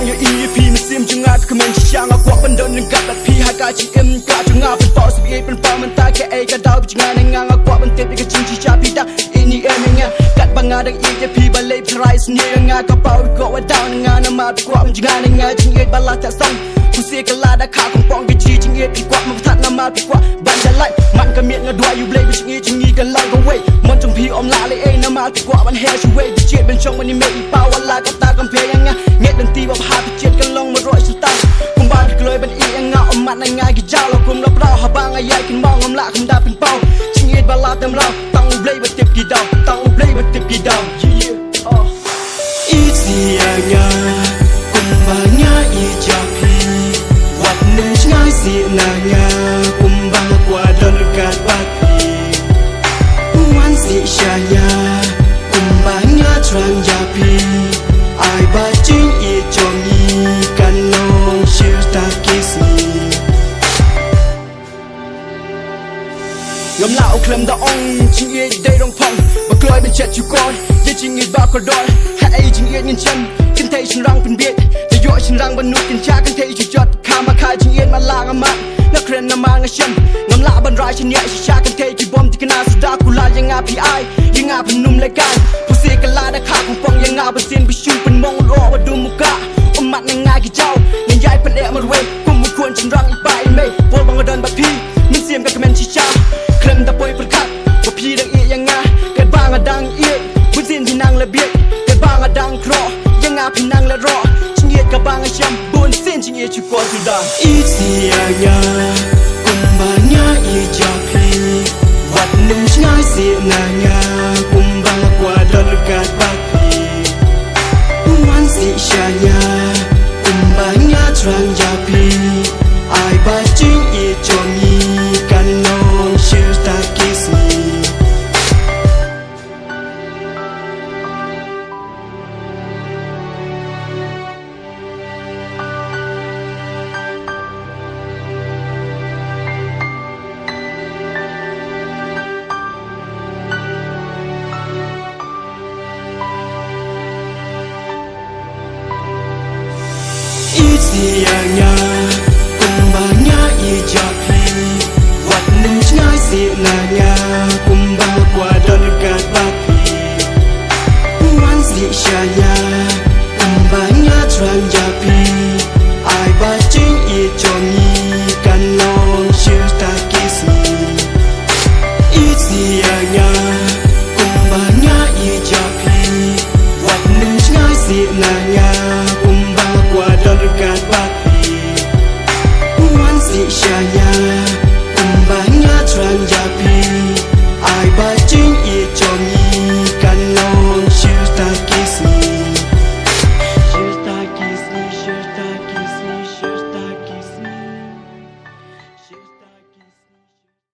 yang EP mesim jengah kemen siang aku pendon dengan dat pi harga GM ka jengah pen sebi pen mentah ke ka dau jengah dengan aku pentip ke cinci capi dah ini emenya kat bangadang EP balai try sendiri ngah kapau ko down dengan nama aku jengah dengan jengit balas tak song kusi kelada ka kompong ke ji jengit kuat mempat nama kuat bandalai man kamiat ngadua you blay jengit kan lang away mon jong pi om la le nama kuat ban hair way jit ben chongมันนี่ไม่เป่าวันละก็ตากำเพยังไงเงียดดนตรีแบบหาพิจิตกันลงมารอยสุดตาคุมบ้านกลอยเป็นอียังเงาอมัดในงานกี่เจ้าเราคุมรับเราหาบางไอ้ใหญ่กินมองอมละคำดาเป็นเป้าชิงเอ็ดบาลาเต็มเราตั้งอุบเลยบัดเจ็บกี่ดาวตั้งอุบเลยบัดเจ็บกี่ดาวอีเสียงาคุมบ้านงาอีจับพีวัดหนึ่งง่ายเสียนางาคุมบ้านกว่าดนกาดบัดพีวันสีชายาTrang Yapi ai ba chính ý cho mi can long share ta kiss me ngắm lão klem da ong chính ý đây rong phong và cười bên chat you con để chính ý ba có đôi hai chính ý nhân chân kinh thấy chính răng phân biệt để dội chính răng bên nút kinh cha kinh thấy chỉ chót khám mà khai chính ý mà lang âm mắtนักเรียนนำมาเงยงำลาบรรยายฉันเนี่ยชิชากันเทกี่บอมที่คณะสุดากุลายังงาพี่ไอยังงาพนุ่มเลยกันผู้เสียกันลาได้ขาของฟองยังงาเป็นเสียนไปชูเป็นมองรอว่าดูมุกะอมมัดในงากี่เจ้ายังย้ายเป็นเอะมาเว้ยกุมมุควรฉันรังอีกใบไม่โวลบังกระเดินแบบพี่มันเสียมกับกระเมนชิชาเคลมตะปอยประคัดว่าพี่ดังเอะยังงาเกิดบ้างอะดังเอะผู้เสียนที่นางละเบียดเกิดบ้างอะดังครอยังงาพี่นางละรอชิงเอะกับบางอะช้ำบนเส้นชิงเอะชุกอสุดาอีเสียงาbanyak ijapi wat nung ngai si nanya kumbang kuada lekat bapi wan si shaya kumbanya trang japi ai ba jing i chongi kan nong share ta kiss me Isianya kumbanya ijapi wat nung ngai si nanya kumbang kuada lekat bapi wan si shaya kumbanya trang japi ai ba jing i chongi kan long share ta kiss me Isianya kumbanya ijapi wat nung ngai si nanya